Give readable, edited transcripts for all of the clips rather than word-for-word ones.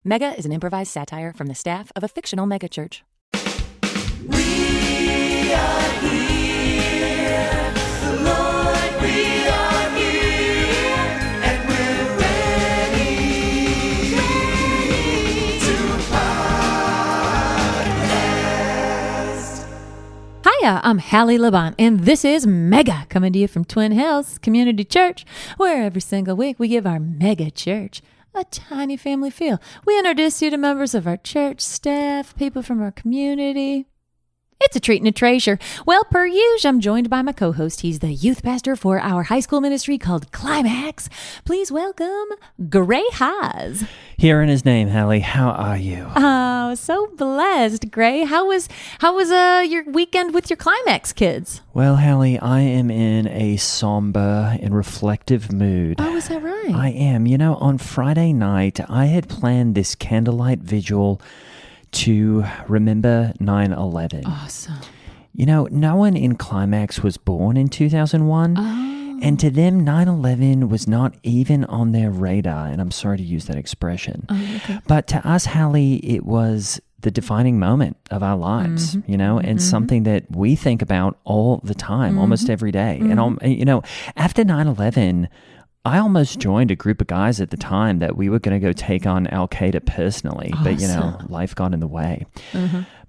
Mega is an improvised satire from the staff of a fictional megachurch. We are here, the Lord, we are here, and we're ready to podcast. Hiya, I'm Hallie Laban, and this is Mega, coming to you from Twin Hills Community Church, where every single week we give our mega church a tiny family feel. We introduce you to members of our church staff, people from our community. It's a treat and a treasure. Well, per usual, I'm joined by my co-host. He's the youth pastor for our high school ministry called Climax. Please welcome Gray Haas. Hearing his name, Hallie, how are you? Oh, so blessed, Gray. How was your weekend with your Climax kids? Well, Hallie, I am in a somber and reflective mood. Oh, is that right? I am. You know, on Friday night, I had planned this candlelight vigil to remember 9/11. Awesome. You know, no one in Climax was born in 2001. Oh. And to them, 9/11 was not even on their radar. And I'm sorry to use that expression. Oh, okay. But to us, Hallie, it was the defining moment of our lives, you know, and something that we think about all the time, almost every day. And, you know, after 9/11, I almost joined a group of guys at the time that we were going to go take on Al-Qaeda personally. Awesome. But, you know, life got in the way.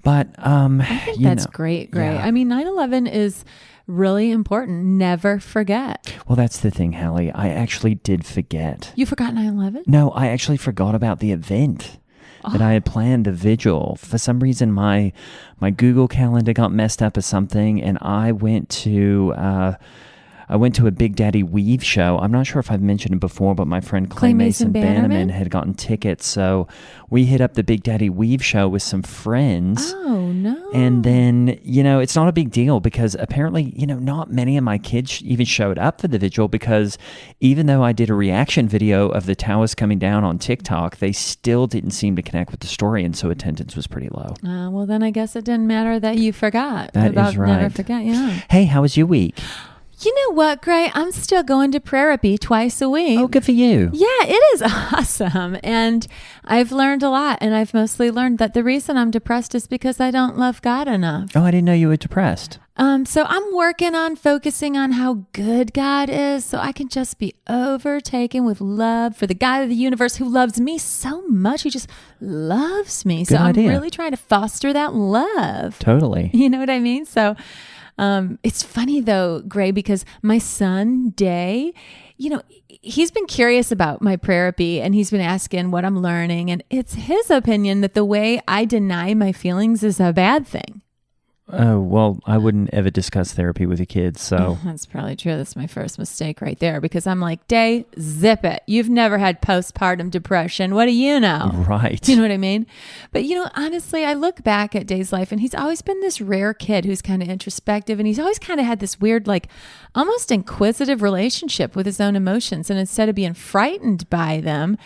But, I think that's great. Yeah. I mean, 9/11 is really important. Never forget. Well, that's the thing, Hallie. I actually did forget. You forgot 9/11? No, I actually forgot about the event that I had planned, the vigil. For some reason, my Google Calendar got messed up or something, and I went to a Big Daddy Weave show. I'm not sure if I've mentioned it before, but my friend Clay Mason Bannerman had gotten tickets. So we hit up the Big Daddy Weave show with some friends. Oh, no. And then, you know, it's not a big deal because apparently, you know, not many of my kids even showed up for the vigil because even though I did a reaction video of the towers coming down on TikTok, they still didn't seem to connect with the story. And so attendance was pretty low. Well, then I guess it didn't matter that you forgot. That is right. Never forget, yeah. Hey, how was your week? You know what, Gray? I'm still going to therapy twice a week. Oh, good for you. Yeah, it is awesome. And I've learned a lot. And I've mostly learned that the reason I'm depressed is because I don't love God enough. Oh, I didn't know you were depressed. So I'm working on focusing on how good God is so I can just be overtaken with love for the God of the universe who loves me so much. He just loves me. Good idea. I'm really trying to foster that love. Totally. You know what I mean? So it's funny though, Gray, because my son, Day, you know, he's been curious about my therapy and he's been asking what I'm learning. And it's his opinion that the way I deny my feelings is a bad thing. Oh, well, I wouldn't ever discuss therapy with your kids, so. That's probably true. That's my first mistake right there because I'm like, Day, zip it. You've never had postpartum depression. What do you know? Right. You know what I mean? But, you know, honestly, I look back at Day's life and he's always been this rare kid who's kind of introspective and he's always kind of had this weird, like almost inquisitive relationship with his own emotions. And instead of being frightened by them,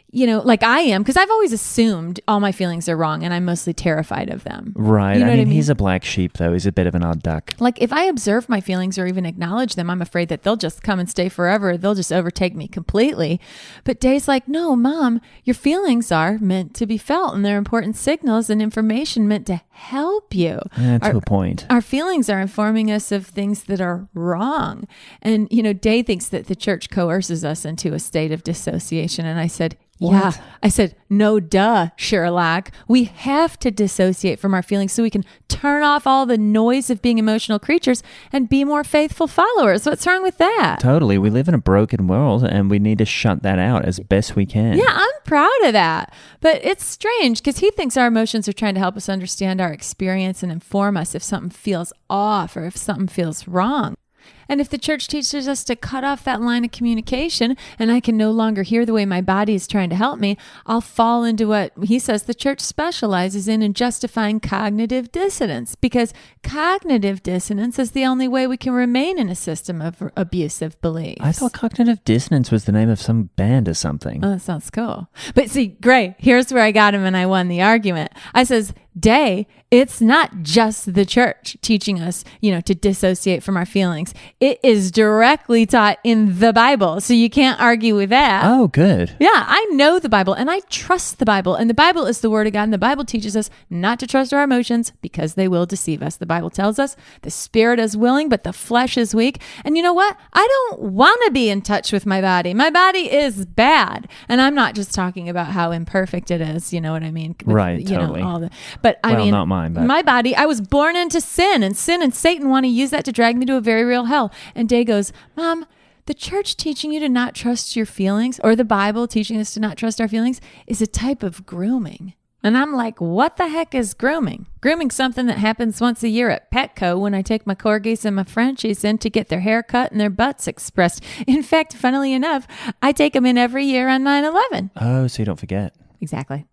you know, like I am, because I've always assumed all my feelings are wrong and I'm mostly terrified of them. Right. You know I mean, he's a black sheep, though. He's a bit of an odd duck. Like if I observe my feelings or even acknowledge them, I'm afraid that they'll just come and stay forever. They'll just overtake me completely. But Day's like, no, Mom, your feelings are meant to be felt and they're important signals and information meant to help you. To a point. Our feelings are informing us of things that are wrong. And, you know, Day thinks that the church coerces us into a state of dissociation. And I said, yeah. I said, no, duh, Sherlock. We have to dissociate from our feelings so we can turn off all the noise of being emotional creatures and be more faithful followers. What's wrong with that? Totally. We live in a broken world and we need to shut that out as best we can. Yeah, I'm proud of that. But it's strange because he thinks our emotions are trying to help us understand our experience and inform us if something feels off or if something feels wrong. And if the church teaches us to cut off that line of communication and I can no longer hear the way my body is trying to help me, I'll fall into what he says the church specializes in justifying cognitive dissonance, because cognitive dissonance is the only way we can remain in a system of abusive beliefs. I thought cognitive dissonance was the name of some band or something. Oh, that sounds cool. But see, Gray, here's where I got him and I won the argument. I says, Day, it's not just the church teaching us, you know, to dissociate from our feelings. It is directly taught in the Bible, so you can't argue with that. Oh, good. Yeah, I know the Bible and I trust the Bible. And the Bible is the Word of God. And the Bible teaches us not to trust our emotions because they will deceive us. The Bible tells us the spirit is willing, but the flesh is weak. And you know what? I don't want to be in touch with my body. My body is bad. And I'm not just talking about how imperfect it is. You know what I mean? Right, totally. But I mean, not mine, but my body, I was born into sin and Satan want to use that to drag me to a very real hell. And Day goes, Mom, the church teaching you to not trust your feelings, or the Bible teaching us to not trust our feelings, is a type of grooming. And I'm like, what the heck is grooming? Grooming's something that happens once a year at Petco when I take my corgis and my Frenchies in to get their hair cut and their butts expressed. In fact, funnily enough, I take them in every year on 9/11. Oh, so you don't forget. Exactly.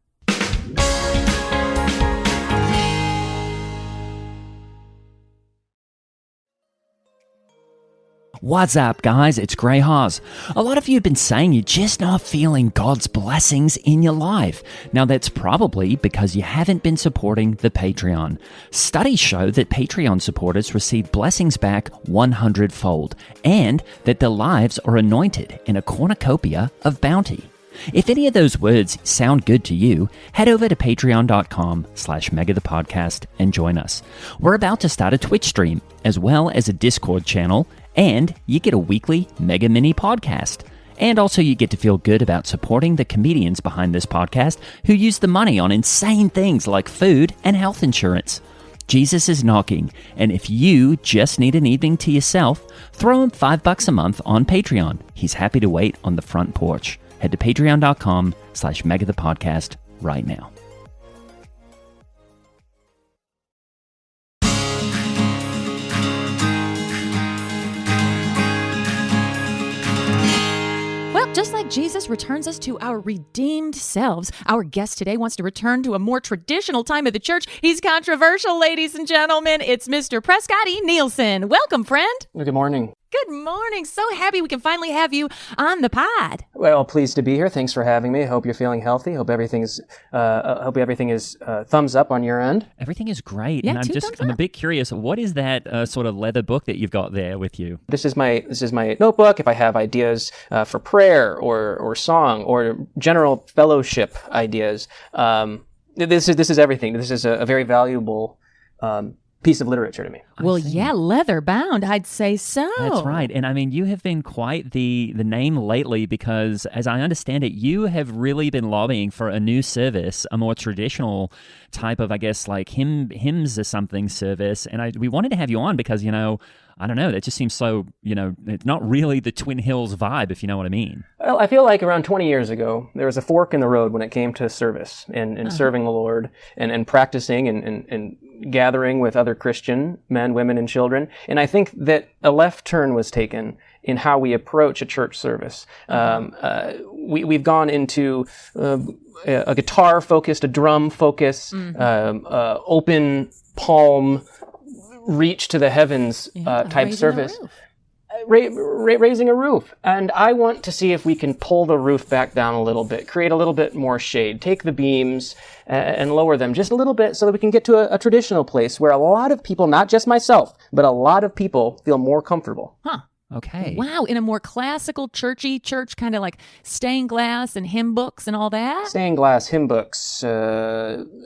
What's up, guys? It's Grey Haas. A lot of you have been saying you're just not feeling God's blessings in your life. Now, that's probably because you haven't been supporting the Patreon. Studies show that Patreon supporters receive blessings back 100-fold, and that their lives are anointed in a cornucopia of bounty. If any of those words sound good to you, head over to patreon.com/megathepodcast and join us. We're about to start a Twitch stream, as well as a Discord channel, and you get a weekly Mega Mini podcast. And also you get to feel good about supporting the comedians behind this podcast who use the money on insane things like food and health insurance. Jesus is knocking, and if you just need an evening to yourself, throw him $5 a month on Patreon. He's happy to wait on the front porch. Head to patreon.com/megathepodcast right now. Well, just like Jesus returns us to our redeemed selves, our guest today wants to return to a more traditional time of the church. He's controversial, ladies and gentlemen. It's Mr. Prescott E. Nielsen. Welcome, friend. Good morning. Good morning. So happy we can finally have you on the pod. Well, pleased to be here. Thanks for having me. Hope you're feeling healthy. Hope everything is thumbs up on your end. Everything is great, Yeah, and I'm a bit curious. What is that sort of leather book that you've got there with you? This is my notebook. If I have ideas for prayer or song or general fellowship ideas, this is everything. This is a very valuable piece of literature to me. Well, yeah, leather bound, I'd say so. That's right. And I mean, you have been quite the name lately because, as I understand it, you have really been lobbying for a new service, a more traditional type of, I guess, like hymns or something service. And we wanted to have you on because, you know, I don't know, that just seems so, you know, it's not really the Twin Hills vibe, if you know what I mean. Well, I feel like around 20 years ago, there was a fork in the road when it came to service and serving the Lord and practicing and gathering with other Christian men, women, and children. And I think that a left turn was taken in how we approach a church service. We've gone into a guitar-focused, a drum-focused, open palm, reach to the heavens type service. Raising a roof. And I want to see if we can pull the roof back down a little bit, create a little bit more shade, take the beams and lower them just a little bit so that we can get to a traditional place where a lot of people, not just myself, but a lot of people feel more comfortable. Huh. Okay. Wow, in a more classical, churchy church, kind of like stained glass and hymn books and all that? Stained glass, hymn books,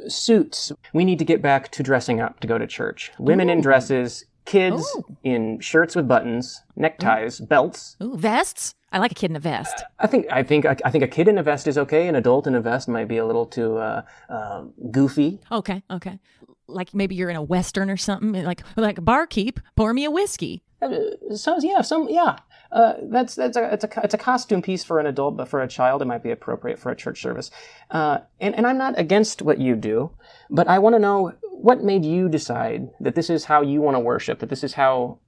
suits. We need to get back to dressing up to go to church. Women in dresses, kids in shirts with buttons, neckties, belts. Ooh, vests? I like a kid in a vest. I think a kid in a vest is okay. An adult in a vest might be a little too goofy. Okay. Like maybe you're in a Western or something, like barkeep, pour me a whiskey. That's a costume piece for an adult, but for a child, it might be appropriate for a church service. And I'm not against what you do, but I want to know what made you decide that this is how you want to worship, that this is how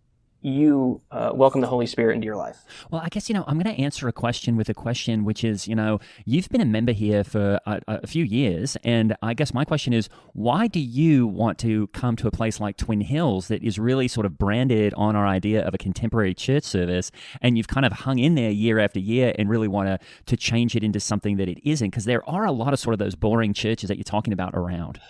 you welcome the Holy Spirit into your life? Well, I guess, you know, I'm going to answer a question with a question, which is, you know, you've been a member here for a few years, and I guess my question is, why do you want to come to a place like Twin Hills that is really sort of branded on our idea of a contemporary church service, and you've kind of hung in there year after year and really want to change it into something that it isn't? Because there are a lot of sort of those boring churches that you're talking about around.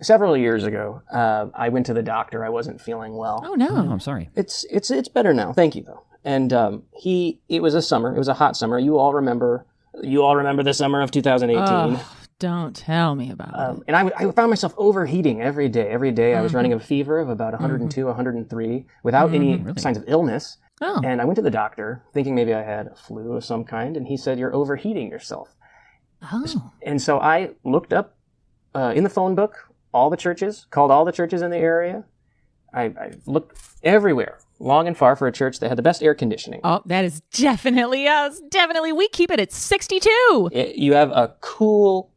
several years ago, I went to the doctor. I wasn't feeling well. Oh, no. Oh, I'm sorry. It's better now. Thank you, though. And it was a summer. It was a hot summer. You all remember the summer of 2018. Oh, don't tell me about it. And I found myself overheating every day. Every day I was running a fever of about 102, 103 without any signs of illness. Oh. And I went to the doctor thinking maybe I had a flu of some kind. And he said, "You're overheating yourself." Oh. And so I looked up in the phone book all the churches, called all the churches in the area. I looked everywhere, long and far, for a church that had the best air conditioning. Oh, that is definitely us. Definitely. We keep it at 62. You have a cool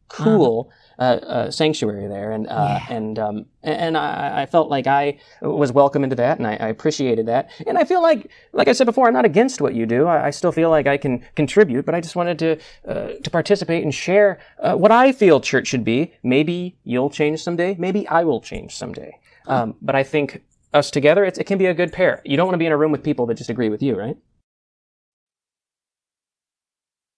sanctuary there, and I felt like I was welcome into that, and I appreciated that. And I feel like I said before, I'm not against what you do. I still feel like I can contribute, but I just wanted to participate and share what I feel church should be. Maybe you'll change someday. Maybe I will change someday. But I think us together, it can be a good pair. You don't want to be in a room with people that just agree with you, right?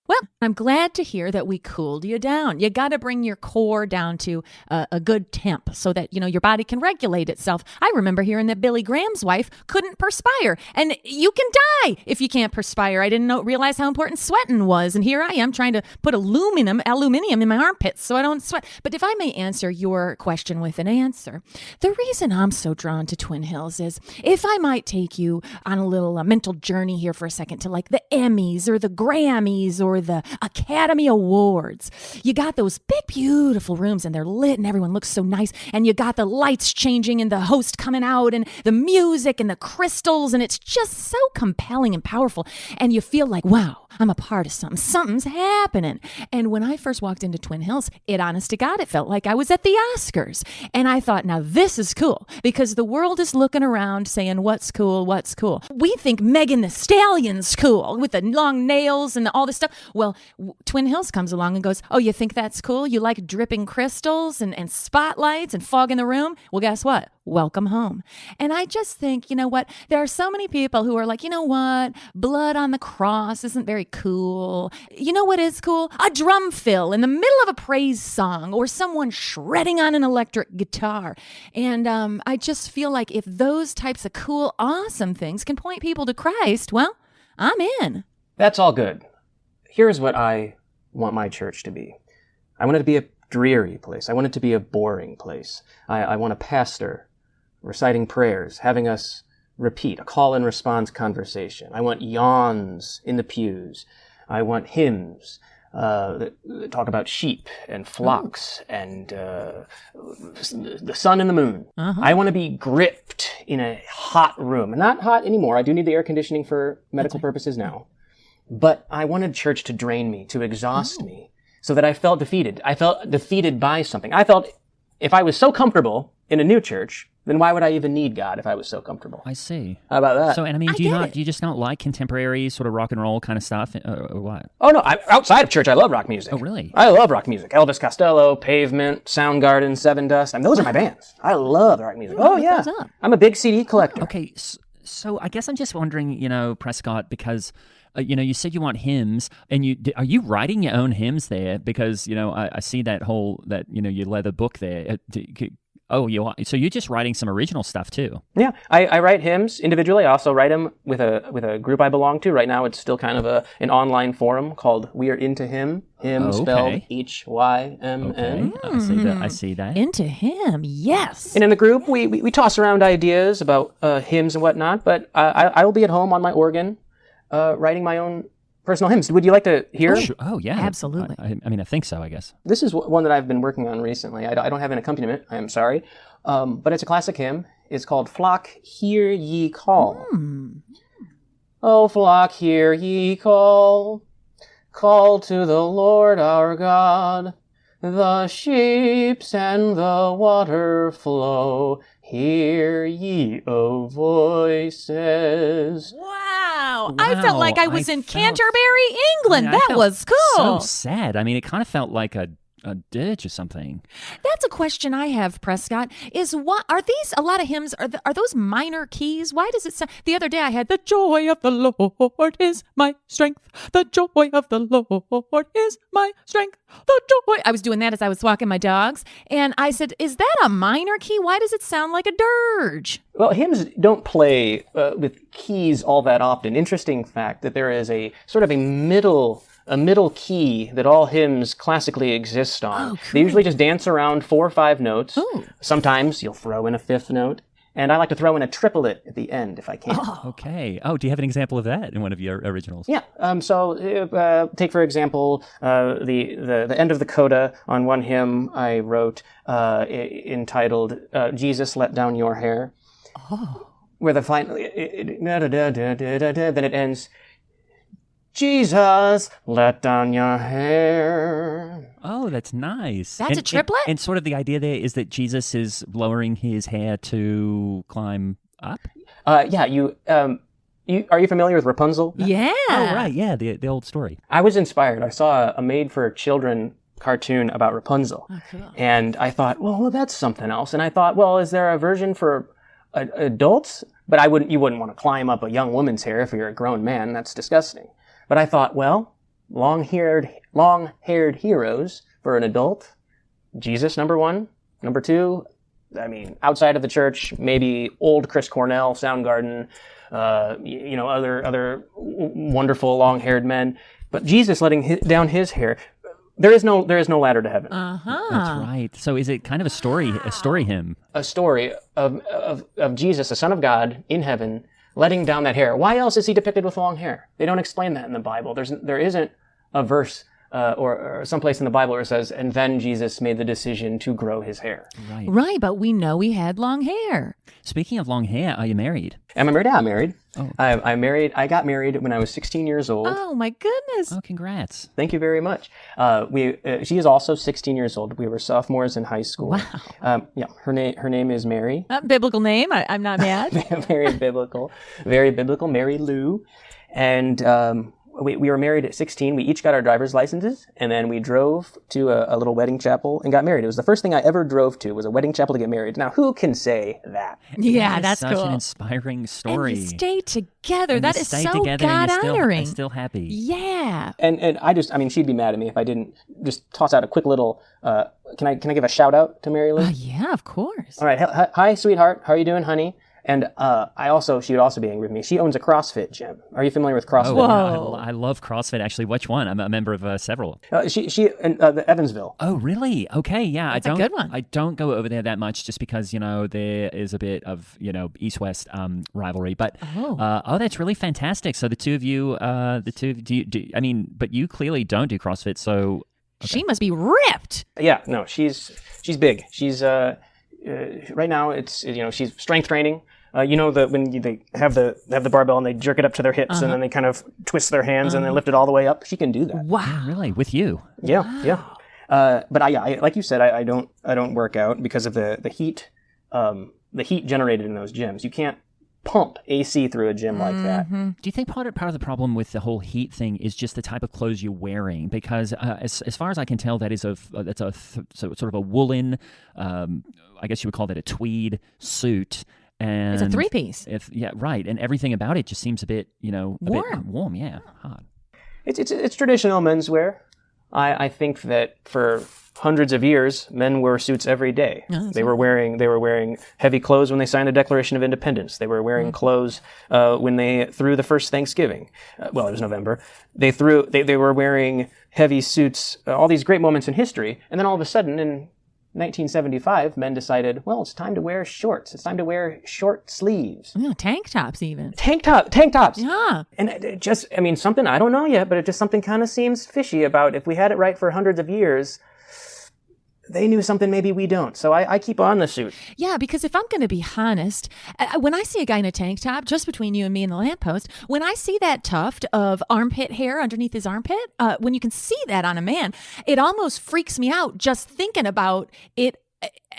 Well, I'm glad to hear that we cooled you down. You got to bring your core down to a good temp so that, your body can regulate itself. I remember hearing that Billy Graham's wife couldn't perspire, and you can die if you can't perspire. I didn't realize how important sweating was, and here I am trying to put aluminium in my armpits so I don't sweat. But if I may answer your question with an answer, the reason I'm so drawn to Twin Hills is, if I might take you on a little mental journey here for a second to like the Emmys or the Grammys or the Academy Awards. You got those big, beautiful rooms, and they're lit, and everyone looks so nice, and you got the lights changing and the host coming out and the music and the crystals, and it's just so compelling and powerful, and you feel like, wow, I'm a part of something. Something's happening. And when I first walked into Twin Hills, honest to God, it felt like I was at the Oscars. And I thought, now this is cool, because the world is looking around saying, what's cool, what's cool? We think Megan Thee Stallion's cool with the long nails and all this stuff. Well, Twin Hills comes along and goes, oh, you think that's cool? You like dripping crystals and spotlights and fog in the room? Well, guess what? Welcome home. And I just think, you know what? There are so many people who are like, you know what? Blood on the cross isn't very cool. You know what is cool? A drum fill in the middle of a praise song, or someone shredding on an electric guitar. And I just feel like if those types of cool, awesome things can point people to Christ, well, I'm in. That's all good. Here's what I want my church to be. I want it to be a dreary place. I want it to be a boring place. I want a pastor reciting prayers, having us repeat, a call and response conversation. I want yawns in the pews. I want hymns that talk about sheep and flocks and the sun and the moon. I want to be gripped in a hot room. Not hot anymore. I do need the air conditioning for medical purposes now. But I wanted church to drain me, to exhaust me, so that I felt defeated. I felt defeated by something. I felt if I was so comfortable in a new church, then why would I even need God if I was so comfortable? I see. How about that? So, and I mean, do you just not like contemporary sort of rock and roll kind of stuff, or what? Oh, no. Outside of church, I love rock music. Oh, really? I love rock music. Elvis Costello, Pavement, Soundgarden, Seven Dust. I mean, those are my bands. I love rock music. Oh, yeah. I'm a big CD collector. Okay, so I guess I'm just wondering, Prescott, because... you said you want hymns, and are you writing your own hymns there? Because I see that you leather book there. So you're just writing some original stuff too? Yeah, I write hymns individually. I also write them with a group I belong to. Right now, it's still kind of an online forum called We Are Into Hymn. Hymn spelled Hymn. Okay. I see that. Into Hymn, yes. And in the group, we toss around ideas about hymns and whatnot. But I will be at home on my organ. Writing my own personal hymns. Would you like to hear? Oh, sure. Oh yeah. Absolutely. I think so, I guess. This is one that I've been working on recently. I don't have an accompaniment, I am sorry. But it's a classic hymn. It's called Flock, Hear Ye Call. Oh, flock, hear ye call. Call to the Lord our God. The sheeps and the water flow. Hear ye, O voices. Wow. I felt like I was in Canterbury, England. That was cool. So sad. I mean, it kind of felt like a a ditch or something. That's a question I have, Prescott. Is what are these? A lot of hymns are those minor keys? Why does it sound? The other day I had the joy of the Lord is my strength. The joy of the Lord is my strength. The joy. I was doing that as I was walking my dogs, and I said, "Is that a minor key? Why does it sound like a dirge?" Well, hymns don't play with keys all that often. Interesting fact that there is a sort of a middle key that all hymns classically exist on. Oh, cool. They usually just dance around 4 or 5 notes. Ooh. Sometimes you'll throw in a 5th note. And I like to throw in a triplet at the end if I can. Okay. Oh, do you have an example of that in one of your originals? Yeah. So take for example the end of the coda on one hymn I wrote entitled "Jesus, Let Down Your Hair," where the final then it ends. Jesus, let down your hair. Oh, that's nice. That's a triplet? And sort of the idea there is that Jesus is lowering his hair to climb up? Yeah, are you familiar with Rapunzel? Yeah. Oh, right. Yeah, the old story. I was inspired. I saw a made-for-children cartoon about Rapunzel. Oh, cool. And I thought, well, that's something else. And I thought, well, is there a version for adults? But you wouldn't want to climb up a young woman's hair if you're a grown man. That's disgusting. But I thought, well, long-haired heroes for an adult. Jesus, number 1. Number 2, I mean, outside of the church, maybe old Chris Cornell, Soundgarden, other wonderful long-haired men. But Jesus letting down his hair. There is no ladder to heaven. That's right. So is it kind of a story hymn? A story of Jesus, the Son of God, in heaven, letting down that hair. Why else is he depicted with long hair? They don't explain that in the Bible. There isn't a verse or someplace in the Bible where it says, and then Jesus made the decision to grow his hair. Right, but we know he had long hair. Speaking of long hair, are you married? Am I married? Yeah, I'm married. Oh. I'm married. I got married when I was 16 years old. Oh my goodness. Oh, congrats. Thank you very much. She is also 16 years old. We were sophomores in high school. Wow. Yeah, her name is Mary. Biblical name. I'm not mad. Very biblical, Mary Lou. And we were married at 16. We each got our driver's licenses, and then we drove to a little wedding chapel and got married. It was the first thing I ever drove to, was a wedding chapel to get married. Now, who can say that? Yeah, that's such cool. an inspiring story. And you stay together. And that you is stay so together and you're God-honoring. still happy. Yeah. And she'd be mad at me if I didn't just toss out a quick little, can I give a shout out to Mary Lou? Yeah, of course. All right. Hi, sweetheart. How are you doing, honey? And she would also be angry with me. She owns a CrossFit gym. Are you familiar with CrossFit? Whoa. I love CrossFit, actually. Which one? I'm a member of several. She in the Evansville. Oh, really? Okay, yeah. That's a good one. I don't go over there that much just because, there is a bit of, East-West rivalry. But, that's really fantastic. So the two of you, but you clearly don't do CrossFit, so... Okay. She must be ripped. Yeah, no, she's big. She's, right now, she's strength training. When they have the barbell and they jerk it up to their hips and then they kind of twist their hands and they lift it all the way up. She can do that. Wow. Yeah, really? With you? Yeah, yeah. But I like you said, I don't work out because of the heat generated in those gyms. You can't pump AC through a gym like that. Do you think part of the problem with the whole heat thing is just the type of clothes you're wearing? Because as far as I can tell, that's sort of a woolen, I guess you would call that a tweed suit. And It's a 3-piece. Yeah, right. And everything about it just seems a bit, a bit warm. Yeah, hot. It's traditional menswear. I think that for hundreds of years, men wore suits every day. They were wearing heavy clothes when they signed the Declaration of Independence. They were wearing clothes when they threw the first Thanksgiving. It was November. They were wearing heavy suits. All these great moments in history, and then all of a sudden in 1975, men decided, well, it's time to wear shorts. It's time to wear short sleeves. Tank tops even. Tank tops. Yeah. And it just, something, I don't know yet, but it just something kind of seems fishy about if we had it right for hundreds of years, they knew something maybe we don't. So I keep on the suit. Yeah, because if I'm going to be honest, when I see a guy in a tank top, just between you and me and the lamppost, when I see that tuft of armpit hair underneath his armpit, when you can see that on a man, it almost freaks me out just thinking about it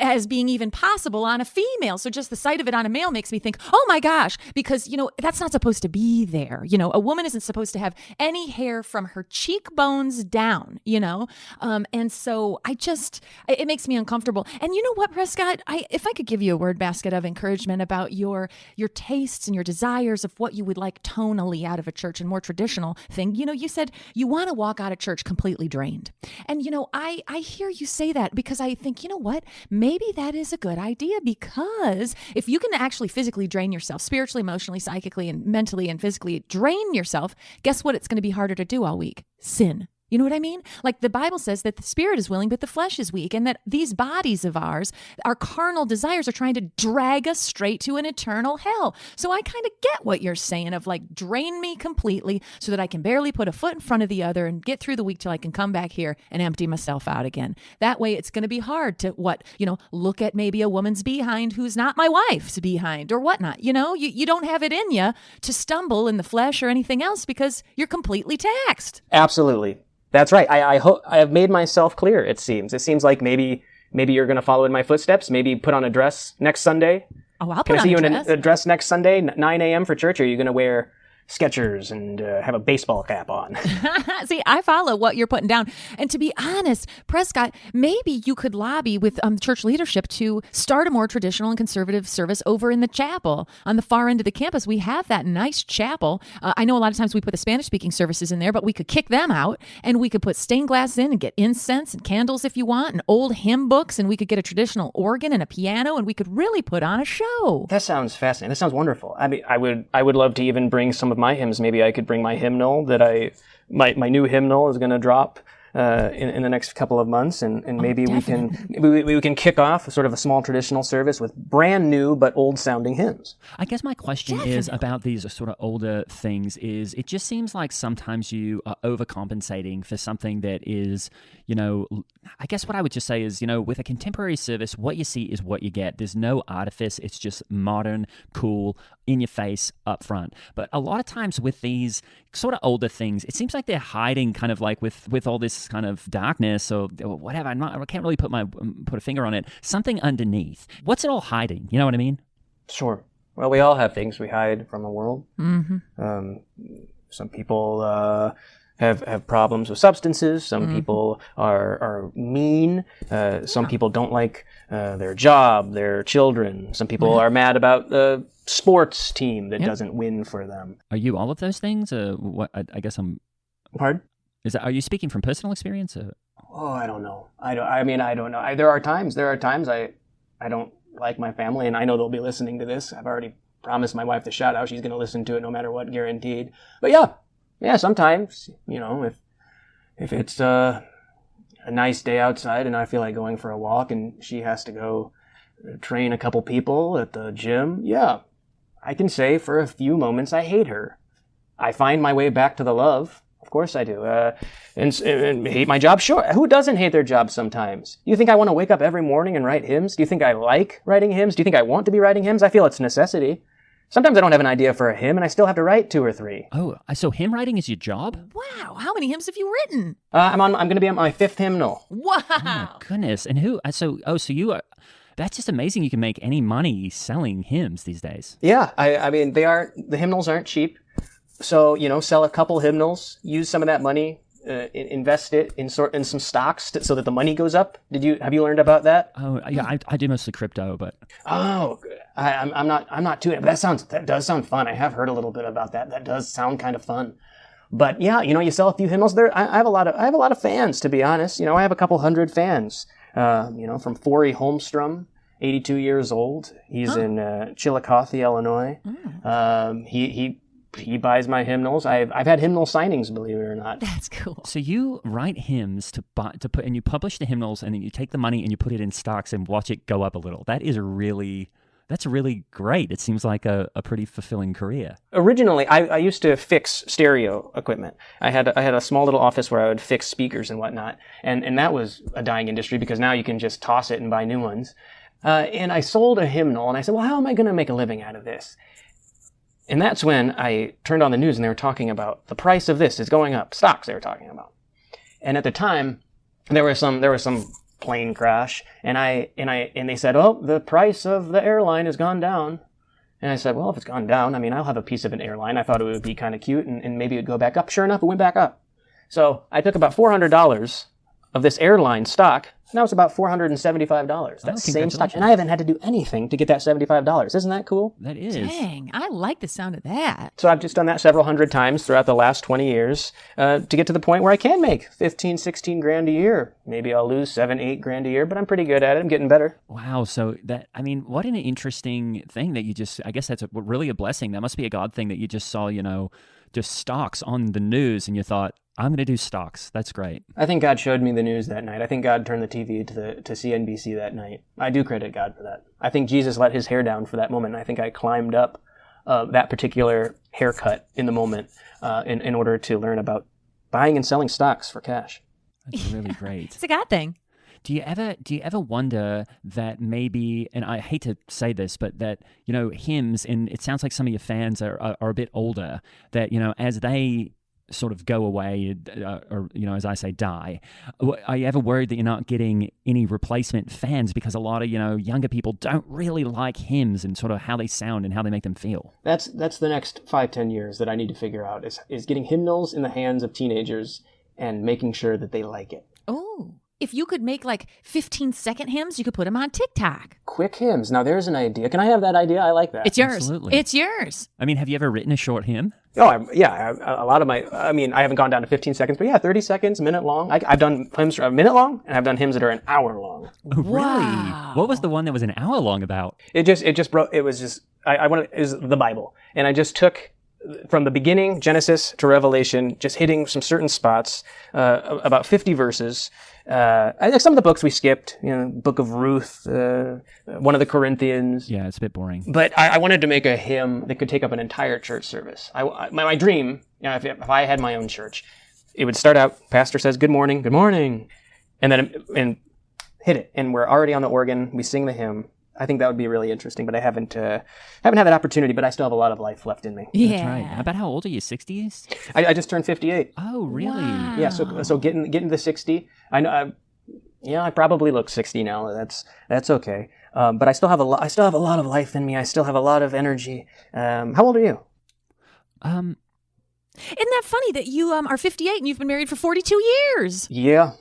as being even possible on a female. So just the sight of it on a male makes me think, oh my gosh, because, that's not supposed to be there. A woman isn't supposed to have any hair from her cheekbones down, and so it makes me uncomfortable. And you know what, Prescott, if I could give you a word basket of encouragement about your tastes and your desires of what you would like tonally out of a church and more traditional thing, you said you want to walk out of church completely drained. And, I hear you say that because I think, you know what, maybe that is a good idea, because if you can actually physically drain yourself, spiritually, emotionally, psychically, and mentally and physically drain yourself, guess what it's going to be harder to do all week? Sin. You know what I mean? Like the Bible says that the spirit is willing, but the flesh is weak, and that these bodies of ours, our carnal desires, are trying to drag us straight to an eternal hell. So I kind of get what you're saying of like, drain me completely so that I can barely put a foot in front of the other and get through the week till I can come back here and empty myself out again. That way it's going to be hard to look at maybe a woman's behind who's not my wife's behind or whatnot. You don't have it in you to stumble in the flesh or anything else because you're completely taxed. Absolutely. That's right. I hope I have made myself clear. It seems like maybe you're going to follow in my footsteps. Maybe put on a dress next Sunday. Oh, I'll Can put I on see a you dress. in a dress next Sunday, 9 a.m. for church? Or are you going to wear Skechers and have a baseball cap on? See, I follow what you're putting down. And to be honest, Prescott, maybe you could lobby with church leadership to start a more traditional and conservative service over in the chapel on the far end of the campus. We have that nice chapel. I know a lot of times we put the Spanish-speaking services in there, but we could kick them out and we could put stained glass in and get incense and candles if you want and old hymn books, and we could get a traditional organ and a piano, and we could really put on a show. That sounds fascinating. That sounds wonderful. I mean, I would love to even bring some of my hymns. Maybe I could bring my hymnal that my new hymnal is going to drop in the next couple of months, and maybe we can kick off sort of a small traditional service with brand new but old sounding hymns. I guess my question is about these sort of older things is it just seems like sometimes you are overcompensating for something that is, I guess what I would just say is, with a contemporary service, what you see is what you get. There's no artifice. It's just modern, cool, in your face, up front. But a lot of times with these sort of older things, it seems like they're hiding kind of like with all this kind of darkness or whatever. I can't really put a finger on it. Something underneath. What's it all hiding? You know what I mean? Sure. Well, we all have things we hide from the world. Mm-hmm. Some people have problems with substances. Some people are mean. Some people don't like their job, their children. Some people are mad about the sports team that doesn't win for them. Are you all of those things? What? I guess I'm. Pardon? Are you speaking from personal experience? Or? Oh, I don't know. I don't know. There are times I don't like my family, and I know they'll be listening to this. I've already promised my wife the shout out. She's going to listen to it no matter what, guaranteed. But yeah, sometimes, if it's a nice day outside and I feel like going for a walk and she has to go train a couple people at the gym, yeah, I can say for a few moments I hate her. I find my way back to the love. Of course I do. And hate my job? Sure. Who doesn't hate their job sometimes? Do you think I want to wake up every morning and write hymns? Do you think I like writing hymns? Do you think I want to be writing hymns? I feel it's a necessity. Sometimes I don't have an idea for a hymn, and I still have to write 2 or 3. Oh, so hymn writing is your job? Wow. How many hymns have you written? I'm going to be on my 5th hymnal. Wow. Oh my goodness! And who? So you are. That's just amazing. You can make any money selling hymns these days. Yeah, I mean the hymnals aren't cheap. So, sell a couple hymnals, use some of that money, invest it in some stocks so that the money goes up. Have you learned about that? Oh, yeah, I do mostly crypto, but oh, I'm not too. But that does sound fun. I have heard a little bit about that. That does sound kind of fun. But yeah, you sell a few hymnals there. I have a lot of fans, to be honest. I have a couple hundred fans. From Forey Holmstrom, 82 years old. He's in Chillicothe, Illinois. He buys my hymnals. I've had hymnal signings, believe it or not. That's cool. So you write hymns to put, and you publish the hymnals, and then you take the money and you put it in stocks and watch it go up a little. That's really great. It seems like a pretty fulfilling career. Originally, I used to fix stereo equipment. I had a small little office where I would fix speakers and whatnot, and that was a dying industry because now you can just toss it and buy new ones. And I sold a hymnal, and I said, well, how am I going to make a living out of this? And that's when I turned on the news and they were talking about the price of this is going up. Stocks they were talking about. And at the time, there were some plane crash. And they said, oh, the price of the airline has gone down. And I said, well, if it's gone down, I mean, I'll have a piece of an airline. I thought it would be kind of cute and maybe it'd go back up. Sure enough, it went back up. So I took about $400 of this airline stock. Now it's about $475. That same stock. And I haven't had to do anything to get that $75. Isn't that cool? That is. Dang, I like the sound of that. So I've just done that several hundred times throughout the last 20 years to get to the point where I can make 15, 16 grand a year. Maybe I'll lose 7, 8 grand a year, but I'm pretty good at it. I'm getting better. Wow. So what an interesting thing that you just, I guess that's really a blessing. That must be a God thing that you just saw, just stocks on the news and you thought, I'm going to do stocks. That's great. I think God showed me the news that night. I think God turned the TV to CNBC that night. I do credit God for that. I think Jesus let his hair down for that moment. I think I climbed up that particular haircut in the moment in order to learn about buying and selling stocks for cash. That's really great. It's a God thing. Do you ever wonder that maybe, and I hate to say this, but that, hymns, and it sounds like some of your fans are a bit older, that, as they sort of go away, or, as I say, die, are you ever worried that you're not getting any replacement fans because a lot of, younger people don't really like hymns and sort of how they sound and how they make them feel? That's the next 5-10 years that I need to figure out is getting hymnals in the hands of teenagers and making sure that they like it. Oh, if you could make like 15-second hymns, you could put them on TikTok. Quick hymns. Now there's an idea. Can I have that idea? I like that. It's yours. Absolutely. It's yours. I mean, have you ever written a short hymn? Oh, a lot of I haven't gone down to 15 seconds, but 30 seconds, minute long. I've done hymns that are a minute long, and I've done hymns that are an hour long. Oh, really? Wow. What was the one that was an hour long about? It was the Bible. And I just took from the beginning, Genesis to Revelation, just hitting some certain spots, about 50 verses. Some of the books we skipped, Book of Ruth, one of the Corinthians. Yeah, it's a bit boring. But I wanted to make a hymn that could take up an entire church service. My dream, if I had my own church, it would start out, pastor says, good morning, and then hit it. And we're already on the organ, we sing the hymn. I think that would be really interesting, but I haven't had that opportunity, but I still have a lot of life left in me. Yeah. That's right. About how old are you, 60s? I just turned 58. Oh, really? Wow. Yeah, so getting to the 60, I know, I probably look 60 now. That's okay. But I still have a lot of life in me. I still have a lot of energy. How old are you? Isn't that funny that you are 58 and you've been married for 42 years? Yeah.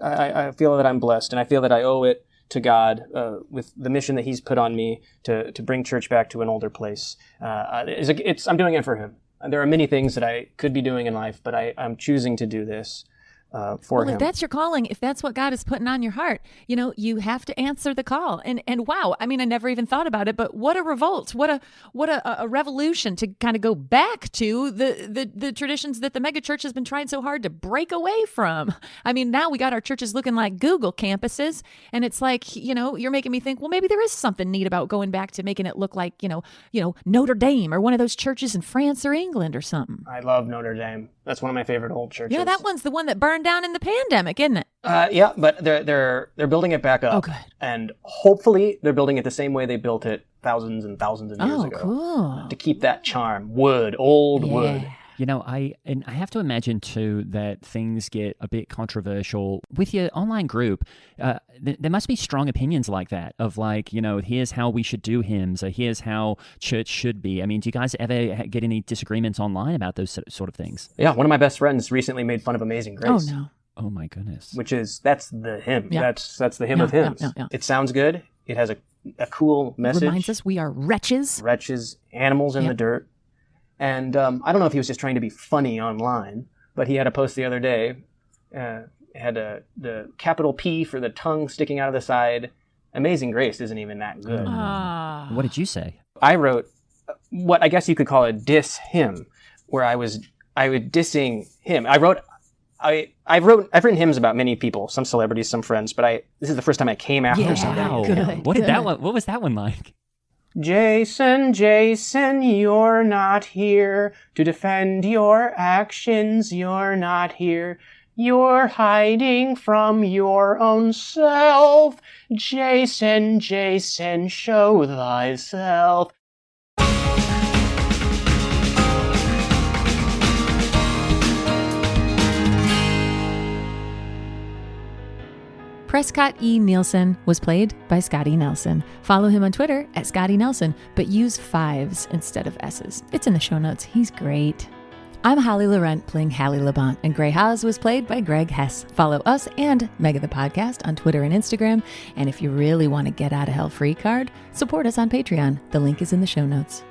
I feel that I'm blessed, and I feel that I owe it to God with the mission that He's put on me to bring church back to an older place. I'm doing it for Him. There are many things that I could be doing in life, but I'm choosing to do this for Him. If that's your calling, if that's what God is putting on your heart, you have to answer the call. And wow, I mean, I never even thought about it, but what a revolt, what a revolution to kind of go back to the traditions that the mega church has been trying so hard to break away from. I mean, now we got our churches looking like Google campuses, and it's like, you're making me think, well, maybe there is something neat about going back to making it look like, Notre Dame or one of those churches in France or England or something. I love Notre Dame. That's one of my favorite old churches. Yeah, that one's the one that burned down in the pandemic, isn't it? Yeah, but they're building it back up. Oh, good. And hopefully they're building it the same way they built it thousands and thousands of years ago. Cool. To keep that charm. Old wood. I have to imagine too that things get a bit controversial with your online group. There must be strong opinions like that of like, here's how we should do hymns, or here's how church should be. I mean, do you guys ever get any disagreements online about those sort of things? Yeah, one of my best friends recently made fun of Amazing Grace. Oh no. Oh my goodness. That's the hymn. Yeah. That's the hymn of hymns. Yeah. It sounds good. It has a cool message. Reminds us we are wretches. Wretches, animals in the dirt. And I don't know if he was just trying to be funny online, but he had a post the other day. Had the capital P for the tongue sticking out of the side. Amazing Grace isn't even that good. What did you say? I wrote what I guess you could call a diss hymn, where I was dissing him. I've written hymns about many people, some celebrities, some friends, but this is the first time I came after somebody. Wow. Good, What was that one like? Jason, you're not here to defend your actions. You're not here. You're hiding from your own self. Jason, show thyself. Prescott E. Nielsen was played by Scotty Nelson. Follow him on Twitter at Scotty Nelson, but use 5s instead of S's. It's in the show notes. He's great. I'm Holly Laurent playing Hallie Labont, and Gray Haas was played by Greg Hess. Follow us and Mega the Podcast on Twitter and Instagram. And if you really want to get out of hell free card, support us on Patreon. The link is in the show notes.